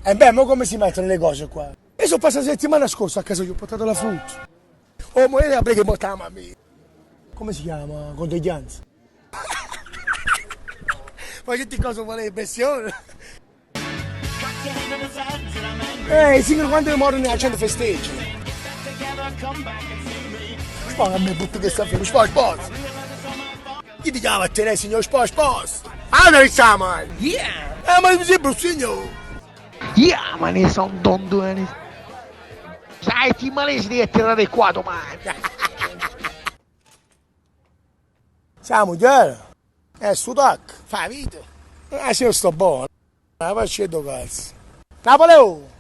E beh, ma come si mettono le cose qua? Io sono passato la settimana scorsa a casa, gli ho portato la frutta. Oh, ma io che portava mamma mia. Come si chiama? Condoglianza. Ma che di cosa vuole impressione? Singolo quando muore nella gente festeggia. Spara a me, butto che sta fermo. Spos. Chi ti chiama a te, signor Spos? Ah, dove siamo? Yeah! Ma mi sembra un signore. Yeah, ma ne sono dondoni. Sai, ti malesi devi tirare qua domani. Siamo chiaro? Su tac, fa vita. Se io sto buono. Ma facendo cazzo. Napoleone!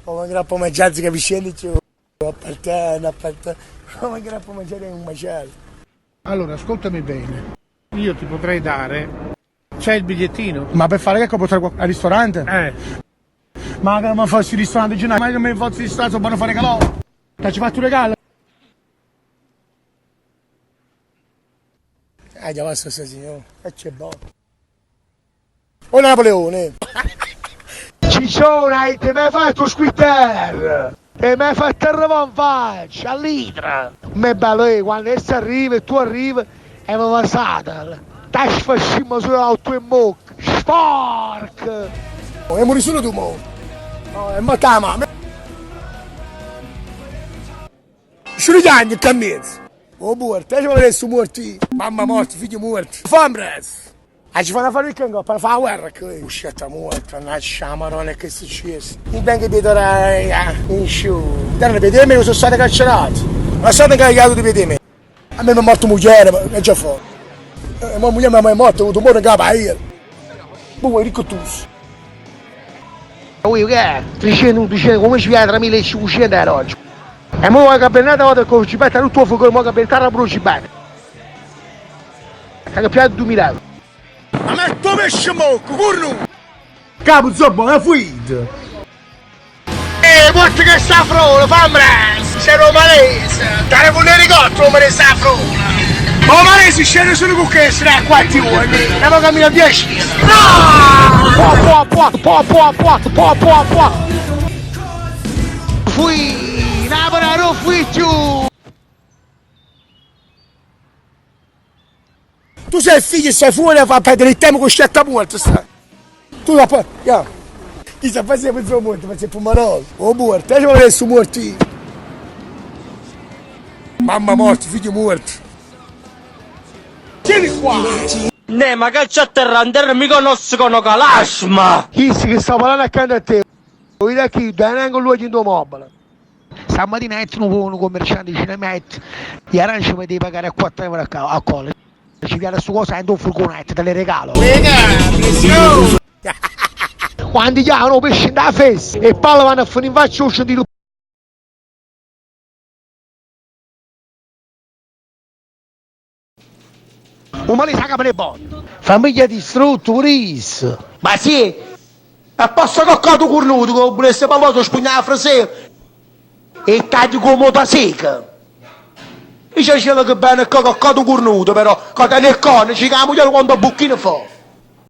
Come grappo mangiare che vi scendi giù. Appartene. Come grappo mangiare un macello. Allora, ascoltami bene. Io ti potrei dare... C'è il bigliettino? Ma per fare che potrei al ristorante? Ma che non fossi il ristorante generale, ma che mi fossi il ristorante, buono fare calò. Ti ci fatto un regalo? Già va stasera signore, e c'è buono. Oh Napoleone! Ciccione, ti mi hai fatto squittare! E mi hai fatto arrivare in faccia, all'idra! Ma è bello, quando esso arriva e tu arrivi, e mi va sata! Ti sfascimmo sull'auto in bocca! Spork! E muori solo tu, mo! No, è morta la mamma! Sono gli anni che mezzo! Oh, morto, ci vuole essere morti! Mamma morta, figlio morto! Fambres! Ci fanno fare il cango per fare la guerra qui! Uscita morta, una sciamarone che è successo! Mi vengo dietro in show! Dai, vedete che sono state carcerate! Ma sono caricato di vedere! A me mi è morto moglie, ma è già fuori! Ma moglie mi è morta, ho avuto un buon capo a io! Ma vuoi ricco tu? Ui, che è? 300, come ci viene tra 1500 euro oggi? E mo vuoi cambiare volta che ci mette tutto il fuoco, mo cambiare la bruci bene. Che più di 2000 euro. Ma metto pesce mocco, corno! Capo zoppo, è fuito! Guarda che sta frola, Fambres! Sei romanese! Dare con le ricotte, come sta frola! Ma romanese scende solo con che sarà qua ti vuoi! Andiamo a camminare a 10! Po. Fui! Napoli, non fui giù! Tu sei figlio e sei fuori a far perdere il tempo con scelta morta, sta! Tu da poi, chi sta facendo per morto, ma c'è pomarolo! Oh morto, ci vuole essere morti! Mamma morta, figlio morto! Tieni qua! Ma che c'è a terra, non mi conoscono calasma! Chi si che sta parlando accanto a te? Vuoi da chi? Da neanche lui in tuo mobile! Stamattina un commerciante ci mette gli aranci mi devi pagare a 4 euro a colle. Ci viene su cosa in un furgonetto, te le regalo. Quando chiamano pesce da festa e poi vanno a finire in faccia uscire di un male sa capire buono. Famiglia distrutto, Uris. Ma sì! A posto coccato cornuto, che volesse parlare spugnare la frase e taglio con motosega. Dice che bene che coccato cornuto, però, che nel corno ci chiamo io quando bucchino fa.